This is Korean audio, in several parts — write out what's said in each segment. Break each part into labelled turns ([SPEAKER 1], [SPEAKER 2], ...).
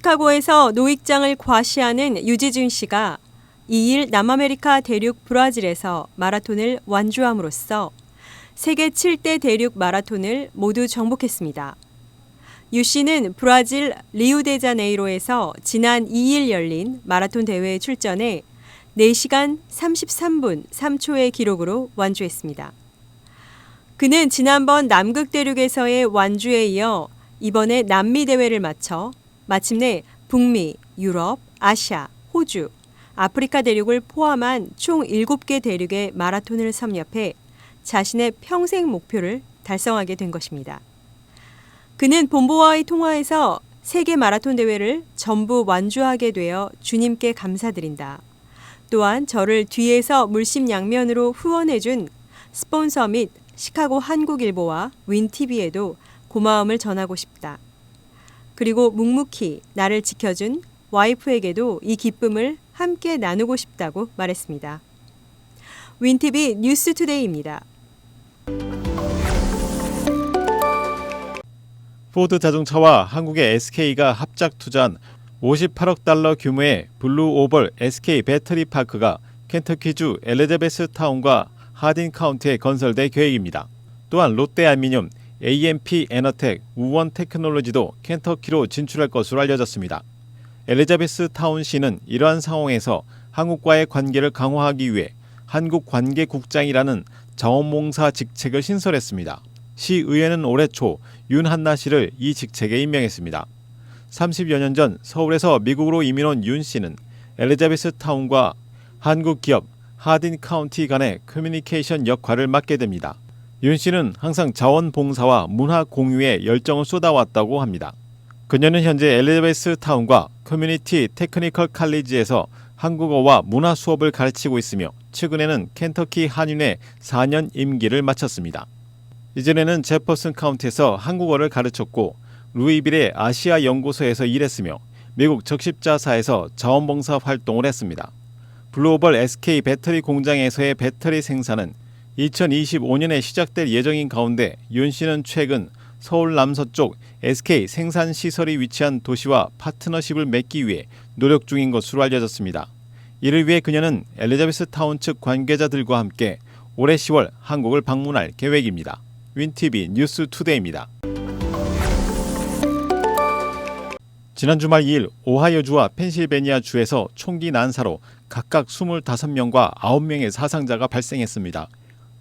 [SPEAKER 1] 시카고에서 노익장을 과시하는 유지준 씨가 2일 남아메리카 대륙 브라질에서 마라톤을 완주함으로써 세계 7대 대륙 마라톤을 모두 정복했습니다. 유 씨는 브라질 리우데자네이로에서 지난 2일 열린 마라톤 대회에 출전해 4시간 33분 3초의 기록으로 완주했습니다. 그는 지난번 남극 대륙에서의 완주에 이어 이번에 남미 대회를 마쳐 마침내 북미, 유럽, 아시아, 호주, 아프리카 대륙을 포함한 총 7개 대륙의 마라톤을 섭렵해 자신의 평생 목표를 달성하게 된 것입니다. 그는 본보와의 통화에서 세계 마라톤 대회를 전부 완주하게 되어 주님께 감사드린다. 또한 저를 뒤에서 물심양면으로 후원해준 스폰서 및 시카고 한국일보와 윈TV에도 고마움을 전하고 싶다. 그리고 묵묵히 나를 지켜준 와이프에게도 이 기쁨을 함께 나누고 싶다고 말했습니다. 윈TV 뉴스투데이입니다.
[SPEAKER 2] 포드 자동차와 한국의 SK가 합작 투자한 58억 달러 규모의 블루오벌 SK 배터리 파크가 켄터키주 엘리자베스 타운과 하딘 카운티에 건설될 계획입니다. 또한 롯데알미늄, AMP 에너텍, 우원 테크놀로지도 켄터키로 진출할 것으로 알려졌습니다. 엘리자베스 타운시는 이러한 상황에서 한국과의 관계를 강화하기 위해 한국관계국장이라는 자원봉사 직책을 신설했습니다. 시의회는 올해 초 윤한나 씨를 이 직책에 임명했습니다. 30여 년 전 서울에서 미국으로 이민 온 윤 씨는 엘리자베스 타운과 한국 기업 하딘 카운티 간의 커뮤니케이션 역할을 맡게 됩니다. 윤 씨는 항상 자원봉사와 문화 공유에 열정을 쏟아왔다고 합니다. 그녀는 현재 엘리자베스 타운과 커뮤니티 테크니컬 칼리지에서 한국어와 문화 수업을 가르치고 있으며 최근에는 켄터키 한인회 4년 임기를 마쳤습니다. 이전에는 제퍼슨 카운티에서 한국어를 가르쳤고 루이빌의 아시아 연구소에서 일했으며 미국 적십자사에서 자원봉사 활동을 했습니다. 블루오벌 SK 배터리 공장에서의 배터리 생산은 2025년에 시작될 예정인 가운데 윤 씨는 최근 서울 남서쪽 SK 생산시설이 위치한 도시와 파트너십을 맺기 위해 노력 중인 것으로 알려졌습니다. 이를 위해 그녀는 엘리자베스 타운 측 관계자들과 함께 올해 10월 한국을 방문할 계획입니다. 윈TV 뉴스투데이입니다. 지난 주말 2일 오하이오주와 펜실베니아주에서 총기 난사로 각각 25명과 9명의 사상자가 발생했습니다.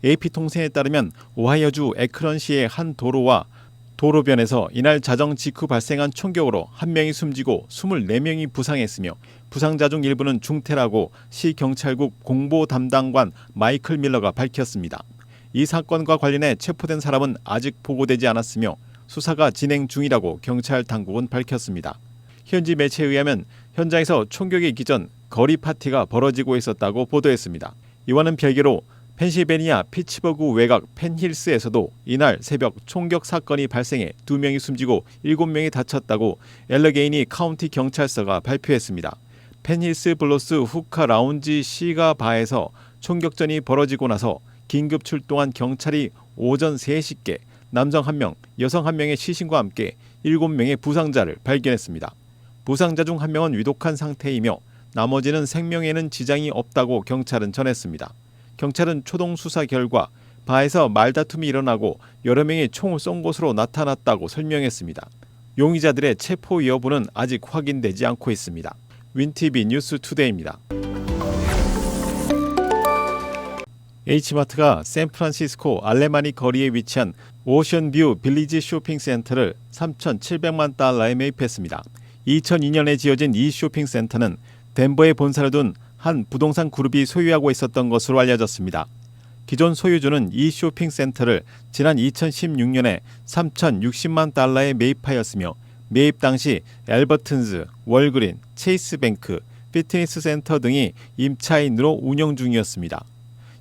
[SPEAKER 2] AP통신에 따르면 오하이오주 에크런시의 한 도로와 도로변에서 이날 자정 직후 발생한 총격으로 1명이 숨지고 24명이 부상했으며 부상자 중 일부는 중태라고 시 경찰국 공보 담당관 마이클 밀러가 밝혔습니다. 이 사건과 관련해 체포된 사람은 아직 보고되지 않았으며 수사가 진행 중이라고 경찰 당국은 밝혔습니다. 현지 매체에 의하면 현장에서 총격이 있기 전 거리 파티가 벌어지고 있었다고 보도했습니다. 이와는 별개로 펜실베니아 피츠버그 외곽 펜힐스에서도 이날 새벽 총격 사건이 발생해 2명이 숨지고 7명이 다쳤다고 엘러게이니 카운티 경찰서가 발표했습니다. 펜힐스 블로스 후카 라운지 시가 바에서 총격전이 벌어지고 나서 긴급 출동한 경찰이 오전 3시께 남성 1명, 여성 1명의 시신과 함께 7명의 부상자를 발견했습니다. 부상자 중 1명은 위독한 상태이며 나머지는 생명에는 지장이 없다고 경찰은 전했습니다. 경찰은 초동 수사 결과 바에서 말다툼이 일어나고 여러 명이 총을 쏜 것으로 나타났다고 설명했습니다. 용의자들의 체포 여부는 아직 확인되지 않고 있습니다. 윈TV 뉴스투데이입니다. H마트가 샌프란시스코 알레마니 거리에 위치한 오션뷰 빌리지 쇼핑센터를 3,700만 달러에 매입했습니다. 2002년에 지어진 이 쇼핑센터는 덴버에 본사를 둔 한 부동산 그룹이 소유하고 있었던 것으로 알려졌습니다. 기존 소유주는 이 쇼핑센터를 지난 2016년에 3,060만 달러에 매입하였으며 매입 당시 엘버튼즈, 월그린, 체이스뱅크, 피트니스 센터 등이 임차인으로 운영 중이었습니다.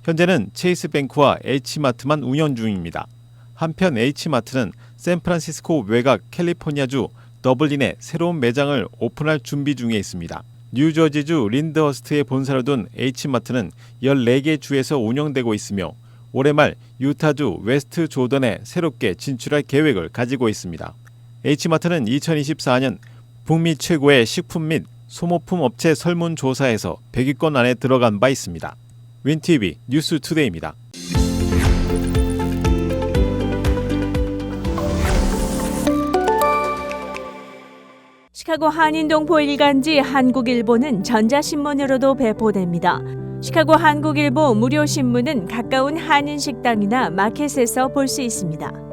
[SPEAKER 2] 현재는 체이스뱅크와 H마트만 운영 중입니다. 한편 H마트는 샌프란시스코 외곽 캘리포니아주 더블린에 새로운 매장을 오픈할 준비 중에 있습니다. 뉴저지주 린드허스트에 본사를 둔 H마트는 14개 주에서 운영되고 있으며 올해 말 유타주 웨스트 조던에 새롭게 진출할 계획을 가지고 있습니다. H마트는 2024년 북미 최고의 식품 및 소모품 업체 설문조사에서 100위권 안에 들어간 바 있습니다. 윈TV 뉴스투데이입니다.
[SPEAKER 3] 시카고 한인동포 일간지 한국일보는 전자신문으로도 배포됩니다. 시카고 한국일보 무료신문은 가까운 한인식당이나 마켓에서 볼 수 있습니다.